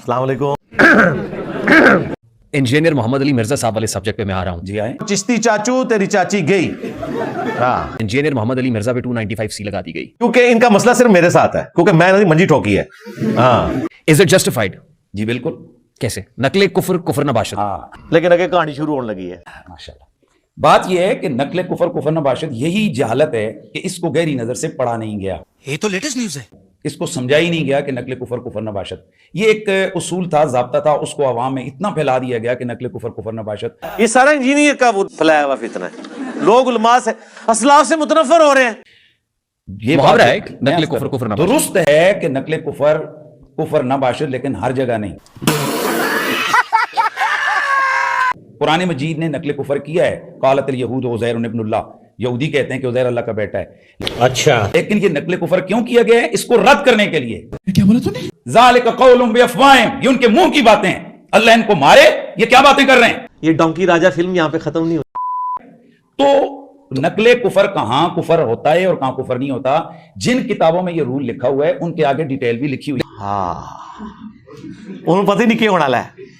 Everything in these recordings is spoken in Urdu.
السلام علیکم. انجینئر محمد علی مرزا صاحب والے سبجیکٹ پہ میں آ رہا ہوں. جی آئیں. چشتی چاچو تیری چاچی گئی. ہاں, انجینئر محمد علی مرزا پہ 295C لگا دی گئی کیونکہ ان کا مسئلہ صرف میرے ساتھ ہے, کیونکہ میں نے منجی ٹھوکی ہے. ہاں, از اٹ جسٹیفائڈ؟ جی بالکل. کیسے؟ نقل کفر کفر نباشت. ہاں, لیکن اگر کہانی شروع ہونے لگی ہے. ماشاءاللہ. بات یہ ہے کہ نقل کفر کفر نباشت یہی جہالت ہے کہ اس کو گہری نظر سے پڑھا نہیں گیا. یہ تو لیٹسٹ نیوز ہے. اس کو سمجھا ہی نہیں گیا کہ نقل کفر کفر نباشت یہ ایک اصول تھا, ضابطہ تھا, اس کو عوام میں اتنا پھیلا دیا گیا کہ نقل کفر کفر نباشت. یہ سارا انجینئر کا وہ پھیلایا ہوا فتنہ ہے. لوگ علماء سے اسلاف سے متنفر ہو رہے ہیں. یہ محاورہ بات ہے نقل کفر کفر نباشت. درست ہے کہ نقل کفر کفر نباشت, لیکن ہر جگہ نہیں. قرآن مجید نے نقل کفر کیا ہے. قالت الیہود عزیر ابن اللہ, یہودی کہتے ہیں کہ عزیر اللہ کا بیٹا ہے. اچھا, لیکن یہ نقل کفر کیوں کیا گیا ہے؟ اس کو رد کرنے کے لیے. کیا بولا تو نے؟ ذالک قولہم بافواہہم, یہ ان کے منہ کی باتیں ہیں. اللہ ان کو مارے, یہ کیا باتیں کر رہے ہیں؟ یہ ڈونکی راجہ فلم یہاں پہ ختم نہیں ہوئی. تو نقل کفر کہاں کفر ہوتا ہے اور کہاں کفر نہیں ہوتا, جن کتابوں میں یہ رول لکھا ہوا ہے ان کے آگے ڈیٹیل بھی لکھی ہوئی ہے. ہاں, انہوں پتہ ہی نہیں کیا ہونا ہے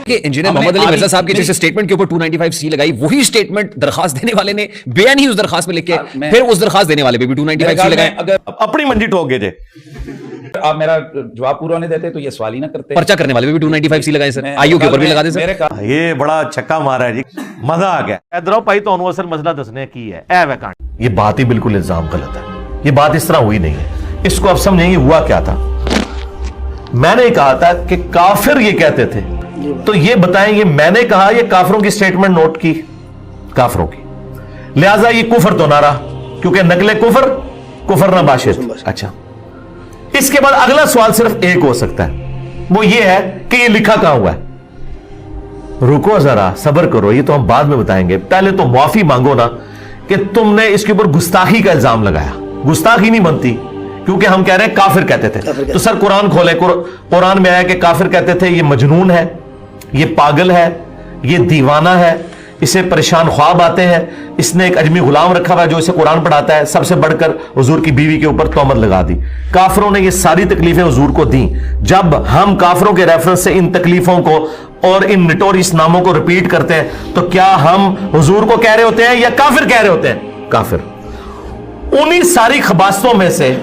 کہ انجینئر محمد علی مرزا صاحب کے جیسے سٹیٹمنٹ کے اوپر 295C لگائی, وہی سٹیٹمنٹ درخواست دینے والے نے بیان ہی اس درخواست میں لکھ کے پھر اس درخواست دینے والے پہ بھی 295C لگائے. اگر اپنی منجی ٹھوک گئے تھے. آپ میرا جواب پورا نہیں دیتے تو یہ سوال ہی نہ کرتے. پرچہ کرنے والے پہ بھی 295C لگائے سر, آئیو کے اوپر بھی لگا دیں سر. یہ بڑا چھکا مارا ہے جی, مزہ آ گیا. ادھر پائی تو انہوں اصل مسئلہ دسنے کی ہے اے ویکانڈ. یہ بات ہی بالکل الزام غلط ہے. یہ بات اس طرح ہوئی نہیں ہے. اس کو اب سمجھیں گے ہوا کیا تھا. میں نے کہا تھا کہ کافر یہ کہتے تھے, تو یہ بتائیں یہ میں نے کہا یہ کافروں کی سٹیٹمنٹ نوٹ کی, کافروں کی, لہذا یہ کفر تو نہ رہا کیونکہ نقل کفر کفر نباشت. اچھا, اس کے بعد اگلا سوال صرف ایک ہو سکتا ہے, وہ یہ ہے کہ یہ لکھا کہاں ہوا ہے. رکو ذرا, صبر کرو, یہ تو ہم بعد میں بتائیں گے. پہلے تو معافی مانگو نا کہ تم نے اس کے اوپر گستاخی کا الزام لگایا. گستاخی نہیں بنتی کیونکہ ہم کہہ رہے ہیں کافر کہتے تھے. تو سر قرآن کھولے, قرآن میں آیا کہ کافر کہتے تھے یہ مجنون ہے, یہ پاگل ہے, یہ دیوانہ ہے, اسے پریشان خواب آتے ہیں, اس نے ایک اجمی غلام رکھا ہوا ہے جو اسے قرآن پڑھاتا ہے, سب سے بڑھ کر حضور کی بیوی کے اوپر تہمت لگا دی. کافروں نے یہ ساری تکلیفیں حضور کو دیں. جب ہم کافروں کے ریفرنس سے ان تکلیفوں کو اور ان نٹوریس ناموں کو ریپیٹ کرتے ہیں تو کیا ہم حضور کو کہہ رہے ہوتے ہیں یا کافر کہہ رہے ہوتے ہیں؟ کافر. انہی ساری خباستوں میں سے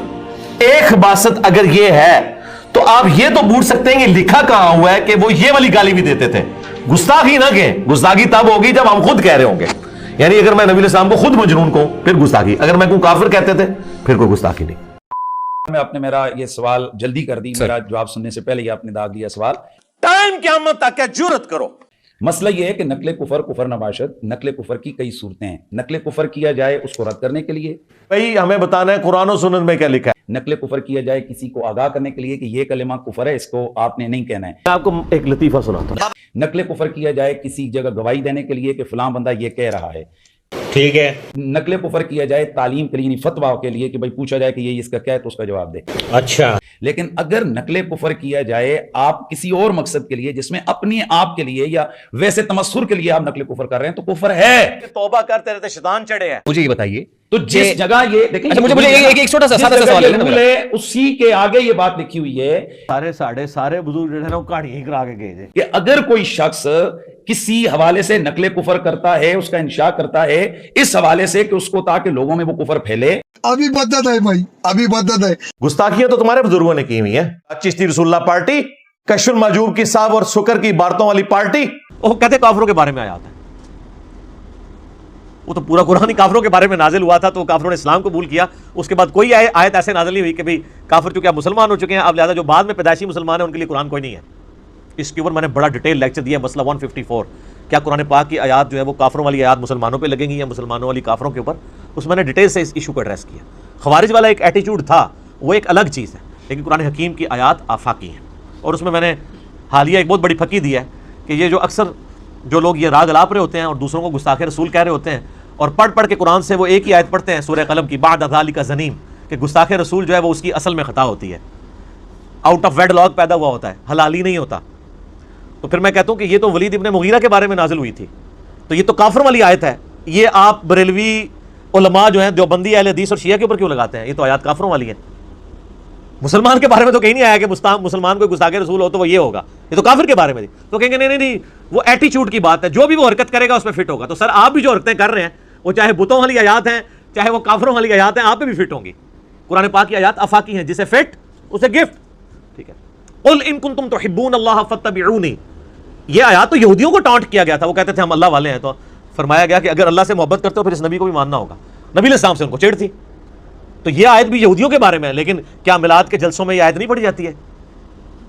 ایک خباست اگر یہ ہے تو آپ یہ تو پوچھ سکتے ہیں کہ لکھا کہاں ہوا ہے کہ وہ یہ والی گالی بھی دیتے تھے. گستاخی نہ کہیں, گستاخی تب ہوگی جب ہم خود کہہ رہے ہوں گے. یعنی اگر میں نبی علیہ السلام کو خود مجنون کہوں پھر گستاخی, اگر میں کوئی کافر کہتے تھے پھر کوئی گستاخی نہیں. میں آپ نے میرا یہ سوال جلدی کر دی, میرا جواب سننے سے پہلے یہ آپ نے داغ دیا سوال. ٹائم قیامت تک ہے, جرت کرو. مسئلہ یہ ہے کہ نقل کفر کفر نباشت, نقل کفر کی کئی صورتیں ہیں. نقل کفر کیا جائے اس کو رد کرنے کے لیے, بھئی ہمیں بتانا ہے قرآن و سنت میں کیا لکھا ہے. نقل کفر کیا جائے کسی کو آگاہ کرنے کے لیے کہ یہ کلمہ کفر ہے, اس کو آپ نے نہیں کہنا ہے. میں آپ کو ایک لطیفہ سناتا ہوں. نقل کفر کیا جائے کسی جگہ گواہی دینے کے لیے کہ فلاں بندہ یہ کہہ رہا ہے. ٹھیک ہے. نقل کفر کیا جائے تعلیم کے لیے, فتویٰ کے لیے کہ بھائی پوچھا جائے کہ یہ اس کا کیا ہے تو اس کا جواب دے. اچھا. لیکن اگر نقل کفر کیا جائے آپ کسی اور مقصد کے لیے جس میں اپنے آپ کے لیے یا ویسے تمسخر کے لیے آپ نقل کفر کر رہے ہیں تو کفر ہے. توبہ کرتے رہتے شیطان چڑھے ہیں. مجھے یہ بتائیے تو جس جگہ یہ دیکھیں, مجھے ایک چھوٹا سا سادہ سا سوال ہے, اسی کے آگے یہ بات لکھی ہوئی ہے. سارے بزرگ جو ہے نا وہ کہانی ہی کرا کے گئے تھے کہ اگر کوئی شخص کسی حوالے سے نقل کفر کرتا ہے, اس کا انشاء کرتا ہے اس حوالے سے کہ اس کو تاکہ لوگوں میں وہ کفر پھیلے. ابھی بدت ہے بھائی, ابھی بدت ہے. گستاخیاں تو تمہارے بزرگوں نے کی ہوئی ہیں. چشتی رسول اللہ پارٹی, کشف المحجوب کی صاحب اور سکر کی عبارتوں والی پارٹی, وہ کہتے کافروں کے بارے میں آیا تھا. وہ تو پورا قرآن ہی کافروں کے بارے میں نازل ہوا تھا, تو کافروں نے اسلام قبول کیا. اس کے بعد کوئی آیت ایسے نازل نہیں ہوئی کہ بھئی کافر چونکہ اب مسلمان ہو چکے ہیں, اب لہذا جو بعد میں پیدائشی مسلمان ہیں ان کے لیے قرآن کوئی نہیں ہے. اس کے اوپر میں نے بڑا ڈیٹیل لیکچر دیا, مسئلہ 154, کیا قرآن پاک کی آیات جو ہے وہ کافروں والی آیات مسلمانوں پہ لگیں گی یا مسلمانوں والی کافروں کے اوپر. اس میں نے ڈیٹیل سے اس ایشو کو ایڈریس کیا. خوارج والا ایک ایٹیٹیوڈ تھا, وہ ایک الگ چیز ہے, لیکن قرآن حکیم کی آیات آفاقی ہیں. اور اس میں نے حالیہ ایک بہت بڑی پھکی دی ہے کہ یہ جو اکثر جو لوگ یہ راگ الاپ رہے ہوتے ہیں اور دوسروں کو گستاخ رسول کہہ رہے ہوتے ہیں اور پڑھ کے قرآن سے وہ ایک ہی آیت پڑھتے ہیں سورہ قلم کی, بعد ذالک زنیم, کہ گستاخ رسول جو ہے وہ اس کی اصل میں خطا ہوتی ہے, آؤٹ آف ویڈ لاگ پیدا ہوا ہوتا ہے, حلالی نہیں ہوتا. تو پھر میں کہتا ہوں کہ یہ تو ولید ابن مغیرہ کے بارے میں نازل ہوئی تھی, تو یہ تو کافر والی آیت ہے. یہ آپ بریلوی علماء جو ہیں دیوبندی اہل حدیث اور شیعہ کے اوپر کیوں لگاتے ہیں؟ یہ تو آیات کافروں والی ہیں. مسلمان کے بارے میں تو کہیں نہیں آیا کہ مسلمان کوئی گستاخ رسول ہو تو وہ یہ ہوگا, یہ تو کافر کے بارے میں تھی. تو کہیں گے نہیں نہیں وہ ایٹیچیوڈ کی بات ہے, جو بھی وہ حرکت کرے گا اس پہ فٹ ہوگا. تو سر آپ بھی جو حرکتیں کر رہے ہیں وہ چاہے بتوں والی آیات ہیں چاہے وہ کافروں والی آیات ہیں, آپ پہ بھی فٹ ہوں گی. قرآن پاک کی آیات آفاقی ہیں, جسے فٹ اسے گفٹ. ٹھیک ہے, قل ان کنتم تحبون اللہ فاتبعونی, یہ آیات تو یہودیوں کو ٹانٹ کیا گیا تھا, وہ کہتے تھے ہم اللہ والے ہیں. تو فرمایا گیا کہ اگر اللہ سے محبت کرتے ہو پھر اس نبی کو بھی ماننا ہوگا. نبی علیہ السلام سے ان کو چڑ تھی. تو یہ آیت بھی یہودیوں کے بارے میں ہے, لیکن کیا میلاد کے جلسوں میں یہ آیت نہیں پڑھی جاتی ہے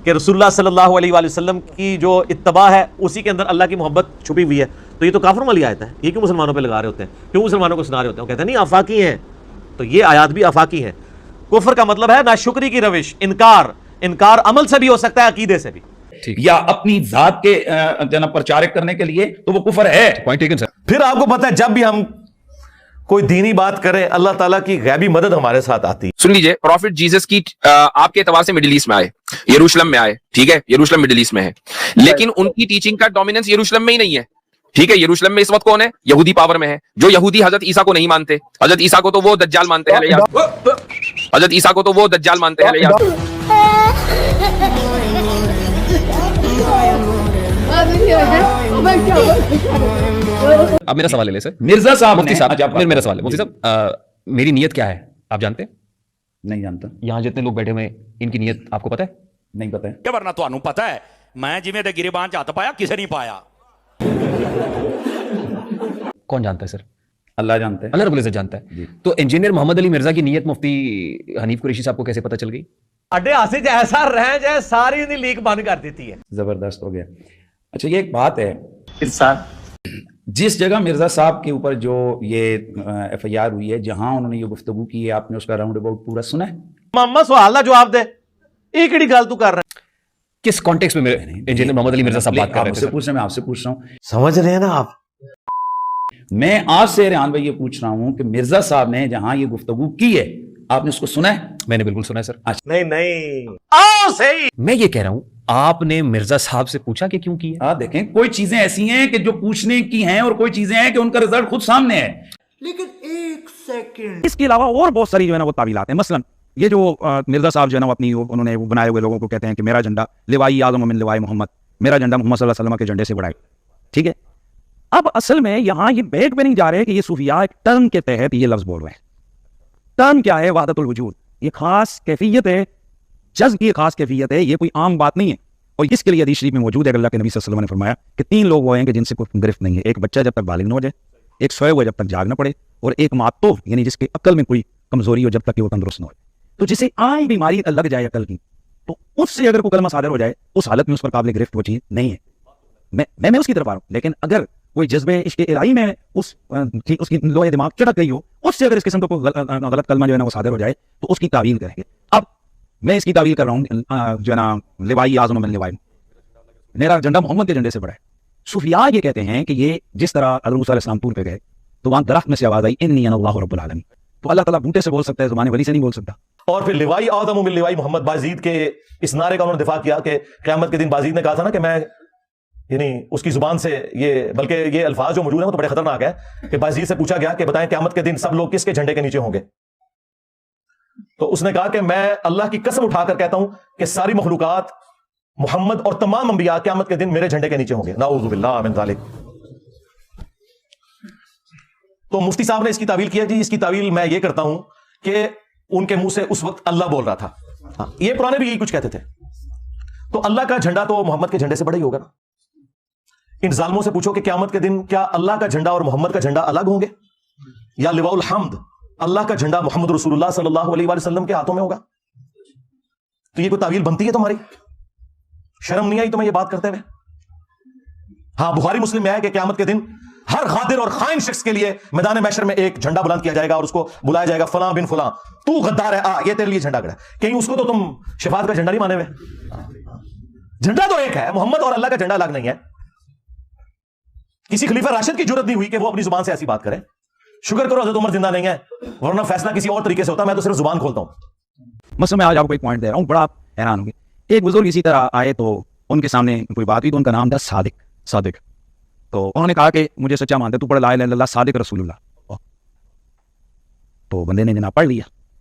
کہ رسول اللہ صلی اللہ علیہ وآلہ وسلم کی جو اتباع ہے اسی کے اندر اللہ کی محبت چھپی ہوئی ہے؟ تو یہ تو کافروں والی آیت ہے, یہ کیوں مسلمانوں پہ لگا رہے ہوتے ہیں, کیوں مسلمانوں کو سنا رہے ہوتے ہیں؟ وہ کہتے ہیں نہیں آفاقی ہیں. تو یہ آیات بھی آفاقی ہیں. کفر کا مطلب ہے ناشکری کی روش, انکار عمل سے بھی ہو سکتا ہے, عقیدے سے بھی. یا اپنی ذات کے جناب پرچارک کرنے کے لیے تو وہ کفر ہے. پوائنٹ ٹیکن سر. پھر آپ کو پتہ ہے جب بھی ہم کوئی دینی بات کریں اللہ تعالیٰ کی غیبی مدد ہمارے ساتھ آتی ہے. سن لیجئے, پروفٹ جیسس کی آپ کے اعتبار سے مڈل ایسٹ میں آئے, یروشلم میں آئے, ٹھیک ہے, یروشلم مڈل ایسٹ میں ہے, لیکن ان کی ٹیچنگ کا ڈومیننس یروشلم میں ہی نہیں ہے. ٹھیک ہے, یروشلم میں اس وقت کون ہے؟ یہودی پاور میں ہے. جو یہودی حضرت عیسیٰ کو نہیں مانتے, حضرت عیسیٰ کو تو وہ دجال مانتے ہیں, حضرت عیسیٰ کو تو وہ دجال مانتے ہیں. اب میرا سوال لے لے سر. مرزا صاحب مفتی نے, صاحب میرا سوال ہے مفتی صاحب, میری نیت کیا ہے آپ جانتے ہیں؟ نہیں جانتا. یہاں جتنے لوگ بیٹھے ہوئے ہیں ان کی نیت آپ کو پتہ ہے؟ نہیں پتہ ہے. کہ ورنہ تانوں پتہ ہے میں جویں دے گریبان چ ہاتھ پایا کسے نہیں پایا. کون جانتا ہے سر؟ اللہ جانتا ہے, اللہ رب العزت جانتا ہے. تو انجینئر محمد علی مرزا کی نیت مفتی حنیف قریشی صاحب کو کیسے پتہ چل گئی؟ اڈے ہاسے ایسا رہیں جائے ساری انہیں لیک بند کر دیتی ہے. زبردست ہو گیا. اچھا یہ ایک بات ہے, جس جگہ مرزا صاحب کے اوپر جو یہ ایف آئی آر ہوئی ہے, جہاں انہوں نے یہ گفتگو کی ہے, آپ نے اس کا راؤنڈ اباؤٹ پورا سنا ہے؟ محمد سوال دا جواب دے, ایک کڑی گل تو کر رہا ہے. کس کانٹیکس میں انجینئر محمد علی مرزا صاحب بات کر رہے تھے؟ میں آپ سے پوچھ رہا ہوں, سمجھ رہے ہیں نا آپ؟ میں آپ سے ریحان بھائی یہ پوچھ رہا ہوں کہ مرزا صاحب نے جہاں یہ گفتگو کی ہے آپ نے اس کو سنا ہے؟ میں نے بالکل سنا ہے سر. نہیں آؤ صحیح. میں یہ کہہ رہا ہوں آپ نے مرزا صاحب سے پوچھا کہ کیوں کی ہے؟ دیکھیں کوئی چیزیں ایسی ہیں کہ جو پوچھنے کی ہیں اور کوئی چیزیں ہیں کہ ان کا رزلٹ خود سامنے ہے. لیکن ایک سیکنڈ, اس کے علاوہ اور بہت ساری جو ہے نا وہ تعویلات ہیں. مثلا یہ جو مرزا صاحب جو ہے نا اپنی انہوں نے بنائے ہوئے لوگوں کو کہتے ہیں کہ میرا جھنڈا لوائی اعظم من لوائی محمد, میرا جھنڈا محمد صلی اللہ علیہ وسلم کے جھنڈے سے بڑا ہے. ٹھیک ہے, اب اصل میں یہاں یہ بیک پہ نہیں جا رہے کہ یہ صوفیاء ایک ٹرم کے تحت یہ لفظ بول رہے ہیں. ٹرم کیا ہے؟ وحدت الوجود. یہ خاص کیفیت ہے, جذب کی خاص کیفیت ہے, یہ کوئی عام بات نہیں ہے. اور اس کے لیے حدیث شریف میں موجود ہے کہ اللہ کے نبی صلی اللہ علیہ وسلم نے فرمایا کہ 3 لوگ وہ ہیں کہ جن سے کوئی گرفت نہیں ہے. ایک بچہ جب تک بالغ نہ ہو جائے, ایک سوئے ہوا جب تک جاگ نہ پڑے, اور ایک معتوف یعنی جس کے عقل میں کوئی کمزوری ہو جب تک کہ وہ تندرست نہ ہو. تو جسے عام بیماری لگ جائے عقل کی, تو اس سے اگر کوئی کلمہ صادر ہو جائے اس حالت میں اس پر قابل گرفت وہ چیز نہیں ہے. میں اس کی طرف آ رہا ہوں. لیکن اگر کوئی جذبے عشق الہی میں اس کی لوہے دماغ چڑک گئی ہو, اس سے اگر اس قسم کا کوئی غلط کلمہ جو ہے نا وہ صادر ہو جائے تو اس کی تعویل کریں گے. اب میں اس کی تعویل کر رہا ہوں جو ہے نا لوائی اعظم من لوائی, میرا جھنڈا محمد کے جھنڈے سے بڑا ہے. صوفیاء یہ کہتے ہیں کہ یہ جس طرح حضرت موسیٰ علیہ السلام طور پہ گئے تو وہاں درخت میں سے آواز آئی انی انا اللہ رب العالمین, تو اللہ تعالیٰ بوٹے سے بول سکتا ہے, زبان ولی سے نہیں بول سکتا. اور پھر لوائی اعظم من لوائی محمد, بازید کے اس نعرے کا انہوں نے دفاع کیا کہ قیامت کے دن بازید نے کہا تھا نا کہ میں یعنی اس کی زبان سے یہ, بلکہ یہ الفاظ جو موجود ہیں وہ تو بڑے خطرناک ہے کہ بازید سے پوچھا گیا کہ بتائیں قیامت کے دن سب لوگ کس کے جھنڈے کے نیچے ہوں گے؟ تو اس نے کہا کہ میں اللہ کی قسم اٹھا کر کہتا ہوں کہ ساری مخلوقات محمد اور تمام انبیاء قیامت کے دن میرے جھنڈے کے نیچے ہوں گے. نعوذ باللہ من ذالک. تو مفتی صاحب نے اس کی تعویل کیا. جی اس کی تعویل میں یہ کرتا ہوں کہ ان کے منہ سے اس وقت اللہ بول رہا تھا. یہ پرانے بھی یہی کچھ کہتے تھے. تو اللہ کا جھنڈا تو محمد کے جھنڈے سے بڑا ہی ہوگا نا. ان ظالموں سے پوچھو کہ قیامت کے دن کیا اللہ کا جھنڈا اور محمد کا جھنڈا الگ ہوں گے, یا لواء الحمد اللہ کا جھنڈا محمد رسول اللہ صلی اللہ علیہ وآلہ وسلم کے ہاتھوں میں ہوگا؟ تو یہ کوئی تعویل بنتی ہے تمہاری؟ شرم نہیں آئی تمہیں یہ بات کرتے ہوئے؟ ہاں بخاری مسلم میں ہے کہ قیامت کے دن ہر غادر اور خائن شخص کے لیے میدان محشر میں ایک جھنڈا بلند کیا جائے گا اور اس کو بلایا جائے گا فلاں بن فلاں, تو غدار ہے, یہ تیرے لیے جھنڈا کھڑا ہے. کہیں اس کو تو تم شفاعت کا جھنڈا نہیں مانے ہوئے؟ جھنڈا تو ایک ہے, محمد اور اللہ کا جھنڈا الگ نہیں ہے. کسی خلیفہ راشد کی جرت نہیں ہوئی کہ وہ اپنی زبان سے ایسی بات کرے. شکر کرو حضرت عمر زندہ نہیں ہے, ورنہ فیصلہ کسی اور طریقے سے ہوتا. میں تو صرف زبان کھولتا ہوں. مثلا میں آج آپ کو ایک پوائنٹ دے رہا ہوں, بڑا حیران ہوں گے. ایک بزرگ اسی طرح آئے تو ان کے سامنے کوئی بات ہوئی تو ان کا نام تھا صادق. تو انہوں نے کہا کہ مجھے سچا مانتے, تو پڑھ لا الہ الا اللہ صادق رسول اللہ. تو بندے نے جناب پڑھ لیا,